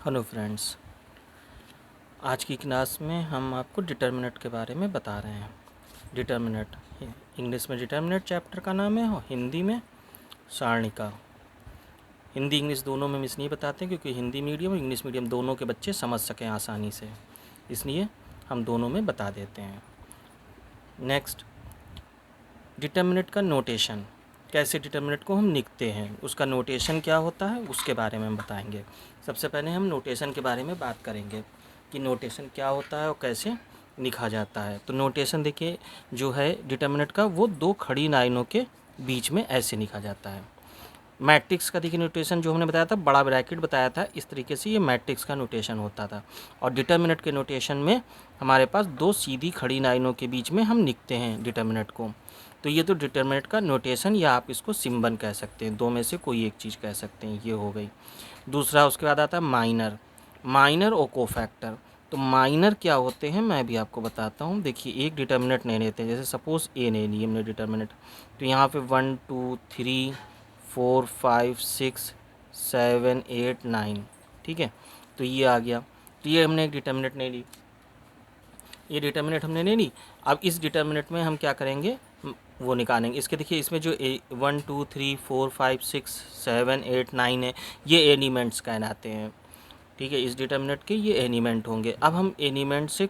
Hello friends, आज की class में हम आपको डिटर्मिनेंट के बारे में बता रहे हैं। डिटर्मिनेंट इंग्लिश में डिटर्मिनेंट चैप्टर का नाम है और हिंदी में सारणिका। हिंदी इंग्लिश दोनों में हम इसलिए बताते हैं क्योंकि हिंदी मीडियम और इंग्लिश मीडियम दोनों के बच्चे समझ सकें आसानी से, इसलिए हम दोनों में बता देते हैं। नेक्स्ट, डिटर्मिनेंट का नोटेशन, कैसे डिटर्मिनेंट को हम लिखते हैं, उसका नोटेशन क्या होता है उसके बारे में हम बताएंगे। सबसे पहले हम नोटेशन के बारे में बात करेंगे कि नोटेशन क्या होता है और कैसे लिखा जाता है। तो नोटेशन देखिए जो है डिटर्मिनेंट का, वो दो खड़ी लाइनों के बीच में ऐसे लिखा जाता है। मैट्रिक्स का देखिए नोटेशन जो हमने बताया था, बड़ा ब्रैकेट बताया था, इस तरीके से ये मैट्रिक्स का नोटेशन होता था। और डिटर्मिनेंट के नोटेशन में हमारे पास दो सीधी खड़ी लाइनों के बीच में हम लिखते हैं डिटर्मिनेंट को। तो ये तो डिटर्मिनेंट का नोटेशन, या आप इसको सिंबल कह सकते हैं, दो में से कोई एक चीज़ कह सकते हैं, ये हो गई। दूसरा उसके बाद आता है माइनर, माइनर और कोफैक्टर। तो माइनर क्या होते हैं मैं भी आपको बताता हूँ। देखिए एक डिटर्मिनेंट नहीं लेते हैं, जैसे सपोज़ ए नहीं ली हमने डिटर्मिनेंट, तो यहाँ पे 1 2 3 4 5 6 7 8 9, ठीक है, तो ये आ गया। तो ये हमने एक डिटर्मिनेंट नहीं ली, ये डिटर्मिनेंट हमने नहीं ली। अब इस डिटर्मिनेंट में हम क्या करेंगे, वो निकालेंगे इसके। देखिए इसमें जो 1 2 3 4 5 6 7 8 9 है, ये एलिमेंट्स कहलाते हैं, ठीक है। इस डिटर्मिनेंट के ये एलिमेंट होंगे। अब हम एलिमेंट से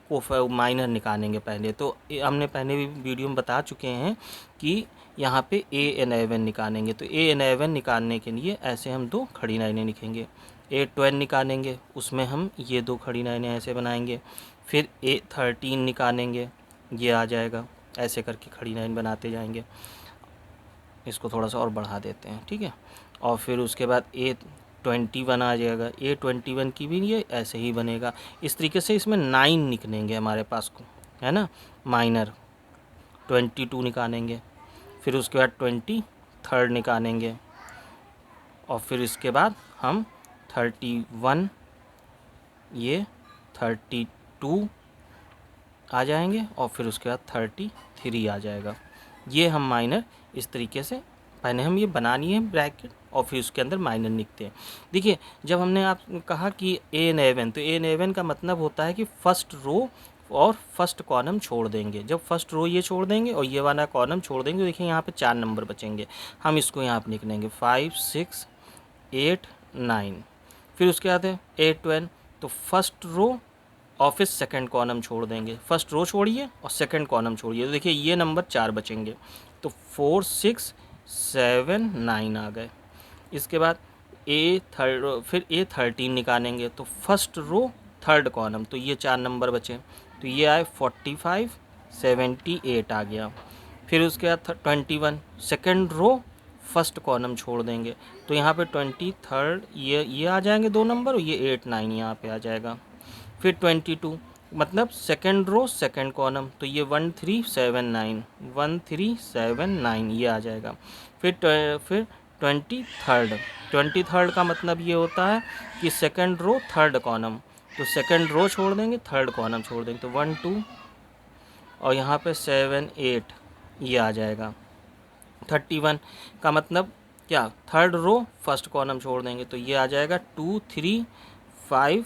माइनर निकालेंगे पहले। तो हमने पहले भी वीडियो में बता चुके हैं कि यहाँ पे A11 निकालेंगे। तो A11 निकालने के लिए ऐसे हम दो खड़ी लाइनें लिखेंगे। A12 निकालेंगे, उसमें हम ये दो खड़ी लाइनें ऐसे बनाएंगे। फिर A13 निकालेंगे, ये आ जाएगा, ऐसे करके खड़ी लाइन बनाते जाएंगे। इसको थोड़ा सा और बढ़ा देते हैं, ठीक है। और फिर उसके बाद A21 आ जाएगा, A21 की भी ये ऐसे ही बनेगा। इस तरीके से इसमें 9 निकलेंगे हमारे पास को, है ना। माइनर 22 निकालेंगे, फिर उसके बाद 23 निकालेंगे, और फिर इसके बाद हम 31, ये 32 आ जाएंगे, और फिर उसके बाद 33 आ जाएगा। ये हम माइनर इस तरीके से पहले हम ये बना लिए हैं ब्रैकेट, और फिर उसके अंदर माइनर लिखते हैं। देखिए जब हमने आप कहा कि A11, तो A11 का मतलब होता है कि फर्स्ट रो और फर्स्ट कॉलम छोड़ देंगे। जब फर्स्ट रो ये छोड़ देंगे और ये वाला कॉलम छोड़ देंगे, तो देखिए यहाँ पे 4 नंबर बचेंगे। हम इसको यहाँ पे लिख लेंगे 5 6 8 9। फिर उसके बाद है A12, तो फर्स्ट रो और फिर सेकंड कॉलम छोड़ देंगे। फर्स्ट रो छोड़िए और सेकंड कॉलम छोड़िए, तो देखिए ये नंबर 4 बचेंगे। तो 4 6 7 9 आ गए। इसके बाद फिर A13 निकालेंगे, तो फर्स्ट रो थर्ड कॉलम, तो ये 4 नंबर बचे, तो ये आए 45 78 आ गया। फिर उसके बाद 21, सेकेंड रो फर्स्ट कॉलम छोड़ देंगे, तो यहाँ पे 23 ये आ जाएंगे 2 नंबर, और ये 8 9 यहाँ पे आ जाएगा। फिर 22, मतलब सेकेंड रो सेकेंड कॉलम, तो ये 1379 1379 ये आ जाएगा। फिर 23 का मतलब ये होता है कि सेकेंड रो थर्ड कॉलम, तो सेकेंड रो छोड़ देंगे, थर्ड कॉलम छोड़ देंगे, तो 1 2, और यहाँ पे 7 8 ये आ जाएगा। 31 का मतलब क्या, थर्ड रो फर्स्ट कॉलम छोड़ देंगे, तो ये आ जाएगा 2 3 5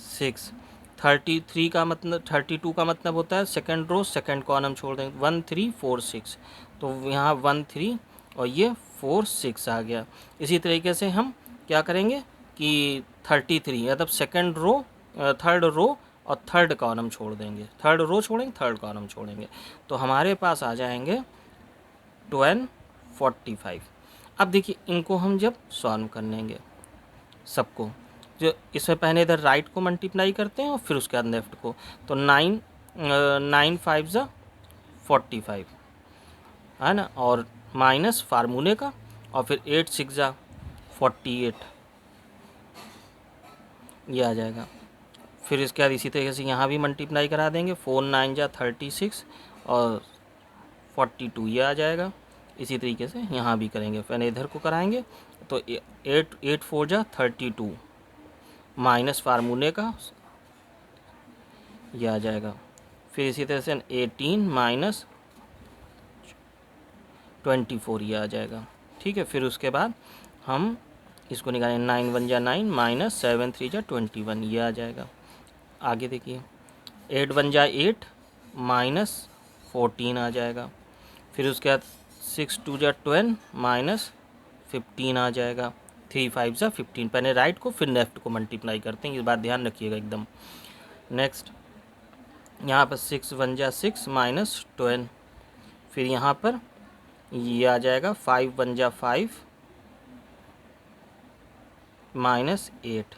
6। 33 का मतलब 32 का मतलब होता है सेकेंड रो सेकेंड कॉलम छोड़ देंगे, 1 3 4 6, तो यहाँ 1 3 और ये 4 6 आ गया। इसी तरीके से हम क्या करेंगे कि 33 मतलब सेकेंड रो थर्ड रो और थर्ड कॉलम छोड़ देंगे, थर्ड रो छोड़ेंगे थर्ड कॉलम छोड़ेंगे, तो हमारे पास आ जाएंगे 12 45। अब देखिए इनको हम जब सॉल्व कर लेंगे सबको, जो इसमें पहले इधर राइट को मल्टीप्लाई करते हैं और फिर उसके बाद लेफ्ट को, तो 9 5 ज़ा 45 है ना, और माइनस फार्मूले का, और फिर 8 6 ज़ा 48 ये आ जाएगा। फिर इसके बाद इसी तरीके से यहाँ भी मल्टीप्लाई करा देंगे, 4 9 ज़ा 36 और 42 ये आ जाएगा। इसी तरीके से यहाँ भी करेंगे, पहले इधर को कराएंगे, तो 8 4 ज़ा 32 माइनस फार्मूले का ये आ जाएगा। फिर इसी तरह से 18 माइनस 24 ये आ जाएगा, ठीक है। फिर उसके बाद हम इसको निकालें, 9 1 जा 9 माइनस 7 3 जा 21, ये आ जाएगा। आगे देखिए 8 1 जा 8 माइनस 14 आ जाएगा। फिर उसके बाद 6 2 जा 12 माइनस 15 आ जाएगा। 3 5 जा 15, पहले राइट को फिर लेफ्ट को मल्टीप्लाई करते हैं, ये बात ध्यान रखिएगा एकदम। नेक्स्ट यहाँ पर 6 1 जा 6 माइनस 12, फिर यहाँ पर ये आ जाएगा 5 1 जा 5 माइनस 8।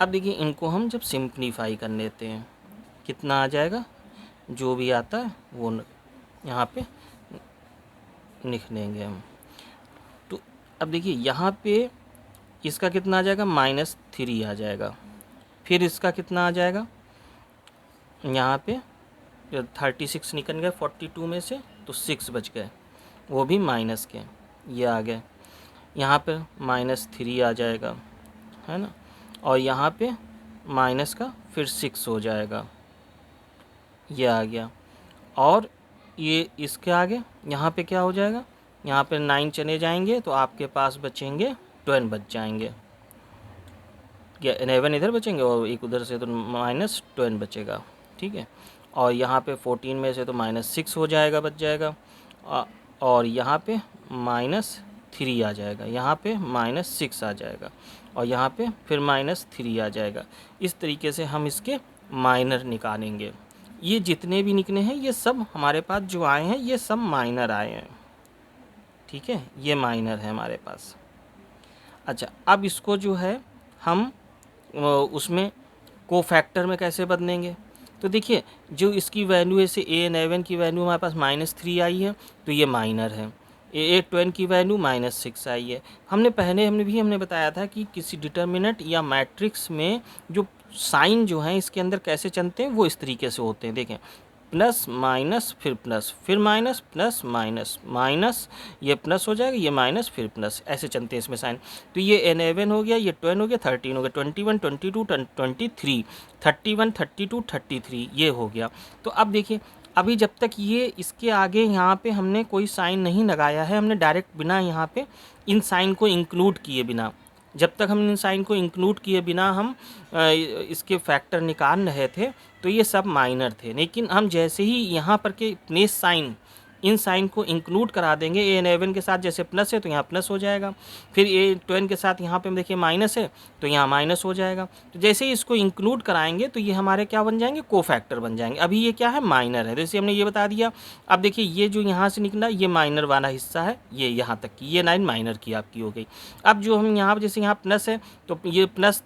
अब देखिए इनको हम जब सिंप्लीफाई कर लेते हैं कितना आ जाएगा, जो भी आता है वो यहाँ पे लिख लेंगे हम। तो अब देखिए यहाँ पे इसका कितना आ जाएगा, -3 आ जाएगा। फिर इसका कितना आ जाएगा, यहाँ पे 36 निकल गए 42 में से, तो 6 बच गए, वो भी माइनस के, ये आ गए। यहाँ पे -3 आ जाएगा, है ना, और यहाँ पे माइनस का फिर 6 हो जाएगा, ये आ गया। और ये इसके आगे यहाँ पे क्या हो जाएगा, यहाँ पे 9 चले जाएंगे तो आपके पास बचेंगे 12 बच जाएंगे, या 11 इधर बचेंगे और एक उधर से, तो -12 बचेगा, ठीक है। और यहाँ पे 14 में से तो -6 हो जाएगा, बच जाएगा, और यहाँ पे -3 आ जाएगा, यहाँ पे -6 आ जाएगा, और यहाँ पे फिर -3 आ जाएगा। इस तरीके से हम इसके माइनर निकालेंगे। ये जितने भी निकले हैं ये सब हमारे पास जो आए हैं ये सब माइनर आए हैं, ठीक है, ये माइनर है हमारे पास। अच्छा, अब इसको जो है हम उसमें कोफैक्टर में कैसे बदलेंगे, तो देखिए जो इसकी वैल्यू है, से A11 की वैल्यू हमारे पास -3 आई है तो ये माइनर है। A12 की वैल्यू -6 आई है। हमने हमने बताया था कि किसी डिटर्मिनेंट या मैट्रिक्स में जो साइन जो हैं इसके अंदर कैसे चलते हैं, वो इस तरीके से होते हैं। देखें, प्लस माइनस फिर माइनस प्लस माइनस माइनस, ये प्लस हो जाएगा, ये माइनस फिर प्लस, ऐसे चलते हैं इसमें साइन। तो ये 11 हो गया, ये 12 हो गया, 13 हो गया, 21 22 23 31 32 33, ये हो गया। तो अब देखिए, अभी जब तक ये इसके आगे यहाँ पे हमने कोई साइन नहीं लगाया है, हमने डायरेक्ट बिना यहाँ पे इन साइन को इंक्लूड किए बिना, जब तक हम इन साइन को इंक्लूड किए बिना हम इसके फैक्टर निकाल रहे थे तो ये सब माइनर थे। लेकिन हम जैसे ही यहाँ पर के प्लस साइन, इन साइन को इंक्लूड करा देंगे, A11 के साथ जैसे प्लस है तो यहाँ प्लस हो जाएगा, फिर A12 के साथ यहाँ पे हम देखिए माइनस है तो यहाँ माइनस हो जाएगा। तो जैसे ही इसको इंक्लूड कराएंगे तो ये हमारे क्या बन जाएंगे, कोफैक्टर बन जाएंगे। अभी ये क्या है, माइनर है, जैसे हमने ये बता दिया। अब देखिए ये जो यहाँ से निकला ये माइनर वाला हिस्सा है, ये यहाँ तक की, ये लाइन माइनर की आपकी हो गई। अब जो हम यहाँ जैसे यहाँ प्लस है तो ये प्लस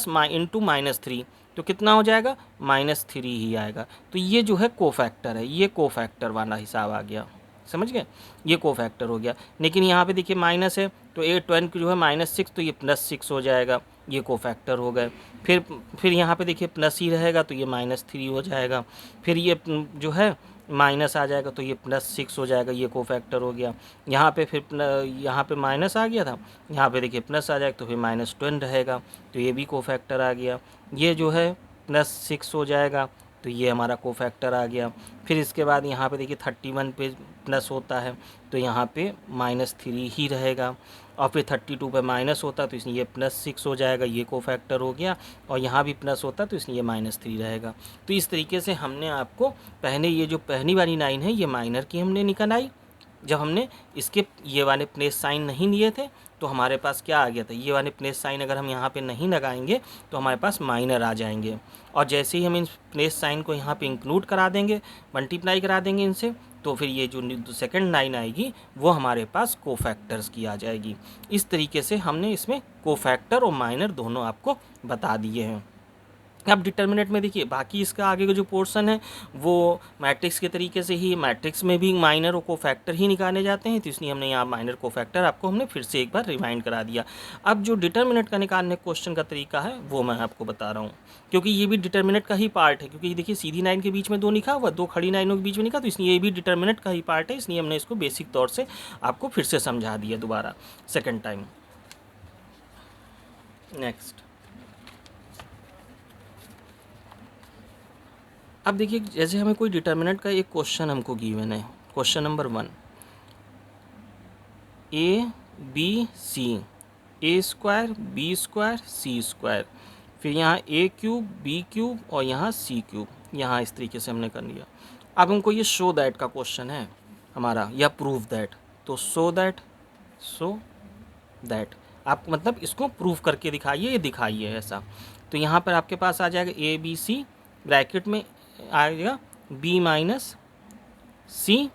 इंटू -3, तो कितना हो जाएगा, -3 ही आएगा। तो ये जो है कोफैक्टर है, ये कोफैक्टर वाला हिसाब आ गया, समझ गए, ये कोफैक्टर हो गया। लेकिन यहाँ पे देखिए माइनस है तो A12 जो है -6, तो ये +6 हो जाएगा, ये कोफैक्टर हो गए। फिर यहाँ पे देखिए प्लस ही रहेगा तो ये -3 हो जाएगा, फिर ये जो है माइनस आ जाएगा तो ये +6 हो जाएगा, ये कोफैक्टर हो गया। यहाँ पे फिर यहाँ पे माइनस आ गया था, यहाँ पे देखिए प्लस आ जाएगा तो फिर -10 रहेगा, तो ये भी कोफैक्टर आ गया। ये जो है +6 हो जाएगा तो ये हमारा कोफैक्टर आ गया। फिर इसके बाद यहाँ पे देखिए 31 पे प्लस होता है तो यहाँ पे -3 ही रहेगा, और फिर 32 पे माइनस होता तो इसलिए ये +6 हो जाएगा, ये कोफैक्टर हो गया, और यहाँ भी प्लस होता तो इसलिए -3 रहेगा। तो इस तरीके से हमने आपको पहले ये जो पहली वाली लाइन है ये माइनर की हमने निकल आई। जब हमने इसके ये वाले प्लस साइन नहीं लिए थे तो हमारे पास क्या आ गया था, ये वाले प्लस साइन अगर हम यहाँ पे नहीं लगाएंगे तो हमारे पास माइनर आ जाएंगे। और जैसे ही हम इन प्लस साइन को यहाँ पे इंक्लूड करा देंगे, मल्टीप्लाई करा देंगे इनसे, तो फिर ये जो सेकंड लाइन आएगी वो हमारे पास कोफैक्टर्स की आ जाएगी। इस तरीके से हमने इसमें कोफैक्टर और माइनर दोनों आपको बता दिए हैं। अब डिटर्मिनेंट में देखिए बाकी इसका आगे का जो पोर्शन है वो मैट्रिक्स के तरीके से ही, मैट्रिक्स में भी माइनर और कोफैक्टर ही निकाले जाते हैं, तो इसलिए हमने यहाँ माइनर कोफैक्टर आपको हमने फिर से एक बार रिमाइंड करा दिया। अब जो डिटर्मिनेंट का निकालने क्वेश्चन का तरीका है वो मैं आपको बता रहा हूँ, क्योंकि ये भी डिटर्मिनेंट का ही पार्ट है। क्योंकि देखिए सीधी लाइन के बीच में 2 लिखा हुआ, 2 खड़ी लाइनों के बीच में लिखा, तो इसलिए ये भी डिटर्मिनेंट का ही पार्ट है, इसलिए हमने इसको बेसिक तौर से आपको फिर से समझा दिया दोबारा सेकेंड टाइम। नेक्स्ट, अब देखिए जैसे हमें कोई डिटर्मिनेंट का एक क्वेश्चन हमको गिवन है, question number 1, A B C A square B square C square, फिर यहाँ ए क्यूब बी क्यूब और यहाँ सी क्यूब, यहाँ इस तरीके से हमने कर लिया। अब हमको ये शो दैट का क्वेश्चन है हमारा, या प्रूव दैट, तो शो दैट आप मतलब इसको प्रूव करके दिखाइए, ये दिखाइए ऐसा। तो यहाँ पर आपके पास आ जाएगा ए बी सी, ब्रैकेट में आएगा बी माइनस सी,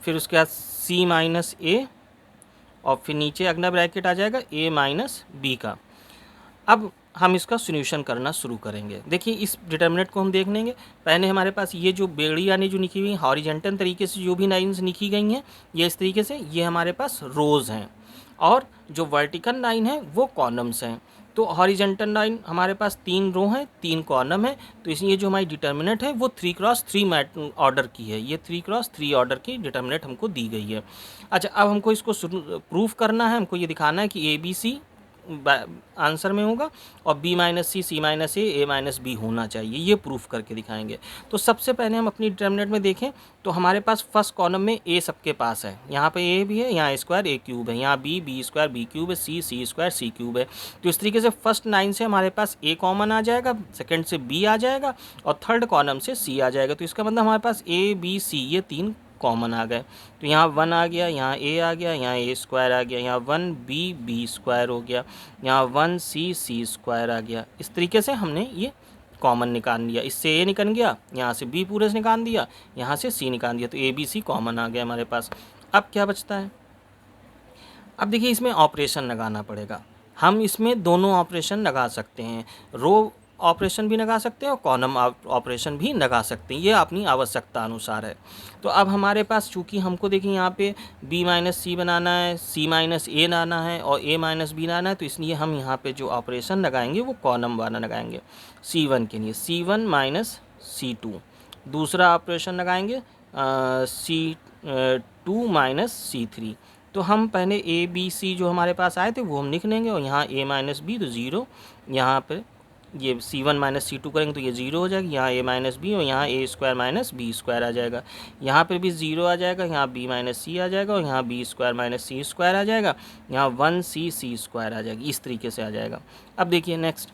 फिर उसके बाद सी माइनस ए, और फिर नीचे अगला ब्रैकेट आ जाएगा ए माइनस बी का। अब हम इसका सॉल्यूशन करना शुरू करेंगे। देखिए इस डिटर्मिनेंट को हम देख लेंगे। पहले हमारे पास ये जो बेड़ी यानी जो लिखी हुई हॉरिजॉन्टल तरीके से जो भी लाइंस लिखी गई हैं, ये इस तरीके से, ये हमारे पास रोज़ हैं, और जो वर्टिकल लाइन है वो कॉलम्स हैं। तो हॉरिजॉन्टल लाइन हमारे पास 3 रो हैं, 3 कॉलम है, तो इसलिए जो हमारी डिटर्मिनेंट है वो 3x3 ऑर्डर की है। ये 3x3 ऑर्डर की डिटर्मिनेंट हमको दी गई है। अच्छा, अब हमको इसको प्रूफ करना है, हमको ये दिखाना है कि ए बी सी आंसर में होगा और बी माइनस सी माइनस ए माइनस बी होना चाहिए, ये प्रूफ करके दिखाएंगे। तो सबसे पहले हम अपनी डिटर्मिनेंट में देखें तो हमारे पास फर्स्ट कॉलम में ए सबके पास है, यहाँ पे ए भी है, यहाँ ए स्क्वायर ए क्यूब है, यहाँ बी स्क्वायर बी क्यूब है, सी स्क्वायर सी क्यूब है। तो इस तरीके से फर्स्ट 9 से हमारे पास ए कॉमन आ जाएगा, सेकंड से बी आ जाएगा और थर्ड कॉलम से सी आ जाएगा। तो इसका मतलब हमारे पास ए बी सी ये 3 कॉमन आ गए। तो यहाँ 1 आ गया, यहाँ ए आ गया, यहाँ ए स्क्वायर आ गया, यहाँ 1 बी स्क्वायर हो गया, यहाँ 1 सी स्क्वायर आ गया। इस तरीके से हमने ये कॉमन निकाल लिया, इससे ए निकल गया, यहाँ से बी पूरे से निकाल दिया, यहाँ से सी निकाल दिया, तो ए बी सी कॉमन आ गया हमारे पास। अब क्या बचता है? अब देखिए इसमें ऑपरेशन लगाना पड़ेगा। हम इसमें दोनों ऑपरेशन लगा सकते हैं, रो ऑपरेशन भी लगा सकते हैं और कॉलम ऑपरेशन भी लगा सकते हैं, ये अपनी आवश्यकता अनुसार है। तो अब हमारे पास चूँकि हमको देखिए यहाँ पे b माइनस सी बनाना है, c माइनस ए लाना है और a माइनस बी लाना है, तो इसलिए हम यहाँ पे जो ऑपरेशन लगाएंगे वो कॉलम वाला लगाएंगे। c1 के लिए c1 माइनस c2, दूसरा ऑपरेशन लगाएंगे c2 माइनस c3। तो हम पहले ए बी सी जो हमारे पास आए थे वो हम लिख लेंगे, और यहाँ a माइनस बी तो 0, यहाँ पर ये c1 माइनस c2 करेंगे तो ये 0 हो जाएगी, यहाँ a माइनस बी और यहाँ a square minus B square आ जाएगा, यहाँ पर भी 0 आ जाएगा, यहाँ b माइनस सी आ जाएगा और यहाँ b स्क्वायर माइनस सी स्क्वायर आ जाएगा, यहाँ 1 सी स्क्वायर आ जाएगी, इस तरीके से आ जाएगा। अब देखिए नेक्स्ट,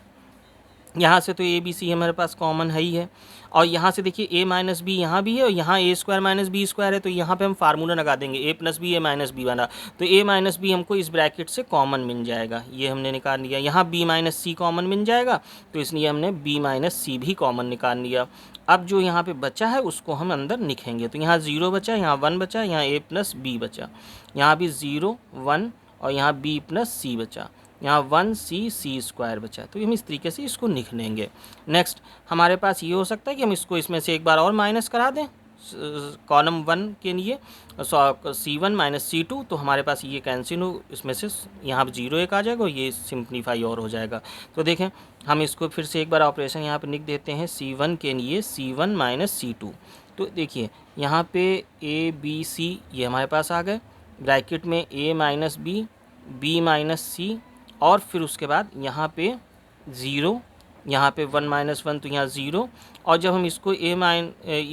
यहाँ से तो ए बी सी हमारे पास कॉमन है ही है, और यहाँ से देखिए ए माइनस बी यहाँ भी है और यहाँ ए स्क्वायर माइनस बी स्क्वायर है, तो यहाँ पे हम फार्मूला लगा देंगे ए प्लस बी ए माइनस बी वाला, तो ए माइनस बी हमको इस ब्रैकेट से कॉमन मिल जाएगा, ये हमने निकाल लिया। यहाँ बी माइनस सी कॉमन मिल जाएगा, तो इसलिए हमने बी माइनस सी भी कॉमन निकाल लिया। अब जो यहाँ पे बचा है उसको हम अंदर लिखेंगे, तो यहाँ 0 बचा, यहाँ 1 बचा, यहाँ ए प्लस बी बचा, यहाँ भी 0 1 और यहाँ बी प्लस सी बचा, यहाँ 1 सी स्क्वायर बचा। तो हम इस तरीके से इसको लिख लेंगे। नेक्स्ट हमारे पास ये हो सकता है कि हम इसको इसमें से एक बार और माइनस करा दें कॉलम 1 के लिए, c1 माइनस c2, तो हमारे पास ये कैंसिल हो, इसमें से यहाँ 0 एक आ जाएगा और ये सिंप्लीफाई और हो जाएगा। तो देखें हम इसको फिर से एक बार ऑपरेशन यहाँ पर लिख देते हैं, c1 के लिए c1 माइनस c2। तो देखिए यहाँ पे a b c ये हमारे पास आ गए, ब्रैकेट में a minus b minus C, और फिर उसके बाद यहाँ पे 0, यहाँ पे 1 माइनस 1 तो यहाँ 0, और जब हम इसको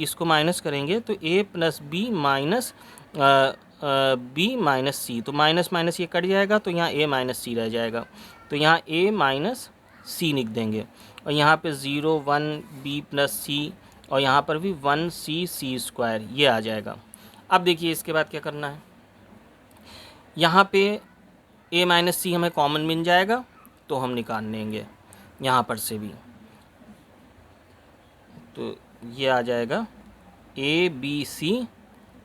इसको माइनस करेंगे तो a plus B minus B minus C, तो माइनस माइनस ये कट जाएगा, तो यहाँ a माइनस सी रह जाएगा, तो यहाँ a माइनस सी लिख देंगे, और यहाँ पे 0 1 b प्लस सी और यहाँ पर भी 1 सी स्क्वायर ये आ जाएगा। अब देखिए इसके बाद क्या करना है, यहाँ पे a माइनस सी हमें कॉमन मिल जाएगा, तो हम निकाल लेंगे यहाँ पर से भी, तो ये आ जाएगा A B C,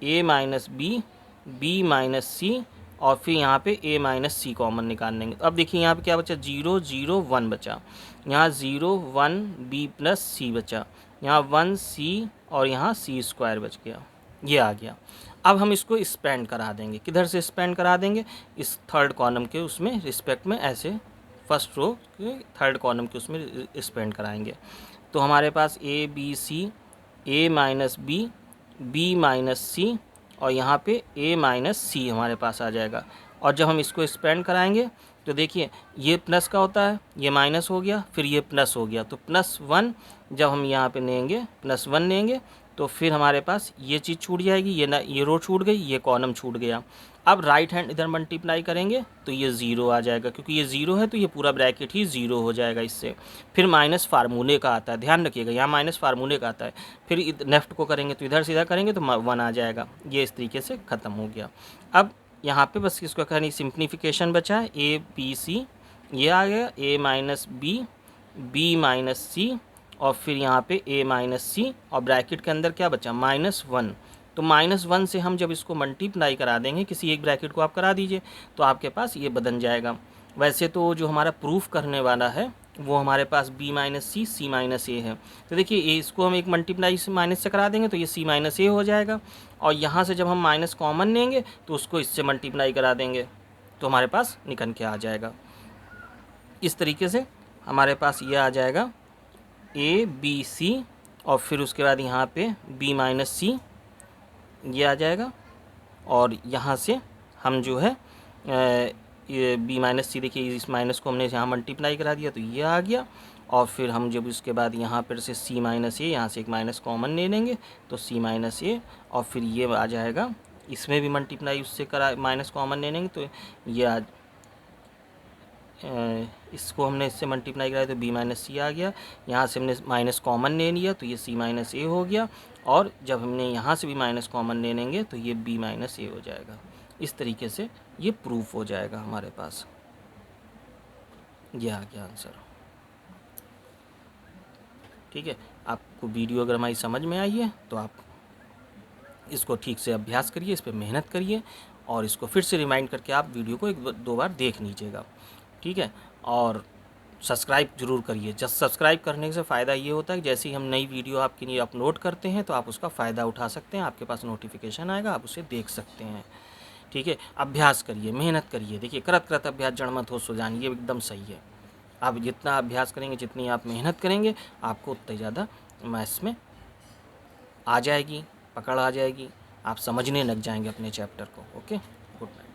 A minus B minus C, और फिर यहाँ पे a माइनस सी कॉमन निकाल लेंगे। अब देखिए यहाँ पे क्या बचा, 0 0 1 बचा, यहाँ 0 1 b प्लस सी बचा, यहाँ 1 सी और यहाँ सी स्क्वायर बच गया, ये आ गया। अब हम इसको स्पेंड करा देंगे, किधर से स्पेंड करा देंगे, इस थर्ड कॉलम के उसमें रिस्पेक्ट में, ऐसे फर्स्ट रो के थर्ड कॉलम के उसमें स्पेंड कराएंगे। तो हमारे पास A B C, A minus B minus C और यहाँ पे a माइनस सी हमारे पास आ जाएगा। और जब हम इसको स्पेंड कराएंगे तो देखिए ये प्लस का होता है, ये माइनस हो गया, फिर ये प्लस हो गया, तो +1 जब हम यहाँ पे लेंगे, +1 लेंगे तो फिर हमारे पास ये चीज़ छूट जाएगी, ये रो छूट गई, ये कॉलम छूट गया। अब राइट हैंड इधर मल्टीप्लाई करेंगे तो ये ज़ीरो आ जाएगा, क्योंकि ये ज़ीरो है तो ये पूरा ब्रैकेट ही ज़ीरो हो जाएगा इससे। फिर माइनस फार्मूले का आता है, ध्यान रखिएगा यहाँ माइनस फार्मूले का आता है। फिर लेफ्ट को करेंगे तो इधर सीधा करेंगे तो 1 आ जाएगा। ये इस तरीके से ख़त्म हो गया। अब यहाँ पे बस इसको कहनी सिंप्लीफिकेशन बचा है, ए बी सी ये आ गया, ए माइनस बी माइनस सी, और फिर यहाँ पे ए माइनस सी, और ब्रैकेट के अंदर क्या बचा -1। तो -1 से हम जब इसको मल्टीप्लाई करा देंगे, किसी एक ब्रैकेट को आप करा दीजिए तो आपके पास ये बदल जाएगा। वैसे तो जो हमारा प्रूफ करने वाला है वो हमारे पास b माइनस सी माइनस ए है। तो देखिए ए इसको हम एक मल्टीप्लाई से माइनस से करा देंगे तो ये c माइनस ए हो जाएगा, और यहाँ से जब हम माइनस कॉमन लेंगे तो उसको इससे मल्टीप्लाई करा देंगे तो हमारे पास निकल के आ जाएगा। इस तरीके से हमारे पास ये आ जाएगा ए बी सी, और फिर उसके बाद यहाँ पे b माइनस सी ये आ जाएगा, और यहाँ से हम जो है ये b माइनस सी, देखिए इस माइनस को हमने यहाँ मल्टीप्लाई करा दिया तो ये आ गया। और फिर हम जब उसके बाद यहाँ पर से c माइनस ए, यहाँ से एक माइनस कॉमन ले लेंगे तो c माइनस ए, और फिर ये आ जाएगा, इसमें भी मल्टीप्लाई उससे करा माइनस कॉमन ले लेंगे तो ये इसको हमने इससे मल्टीप्लाई कराया तो b माइनस सी आ गया। यहाँ से हमने माइनस कॉमन ले लिया तो ये c माइनस ए हो गया, और जब हमने यहाँ से भी माइनस कॉमन ले लेंगे तो ये b माइनस ए हो जाएगा। इस तरीके से ये प्रूफ हो जाएगा हमारे पास। ये आ गया आंसर। ठीक है, आपको वीडियो अगर हमारी समझ में आई है तो आप इसको ठीक से अभ्यास करिए, इस पर मेहनत करिए, और इसको फिर से रिमाइंड करके आप वीडियो को 1-2 बार देख लीजिएगा। ठीक है, और सब्सक्राइब ज़रूर करिए। जब सब्सक्राइब करने से फ़ायदा ये होता है कि जैसे ही हम नई वीडियो आपके लिए अपलोड करते हैं तो आप उसका फ़ायदा उठा सकते हैं, आपके पास नोटिफिकेशन आएगा, आप उसे देख सकते हैं। ठीक है, अभ्यास करिए, मेहनत करिए। देखिए करत करत अभ्यास जड़ मत हो सुजान, ये एकदम सही है। आप जितना अभ्यास करेंगे, जितनी आप मेहनत करेंगे, आपको उतने ज़्यादा मैथ्स में आ जाएगी, पकड़ आ जाएगी, आप समझने लग जाएंगे अपने चैप्टर को। Okay, good night.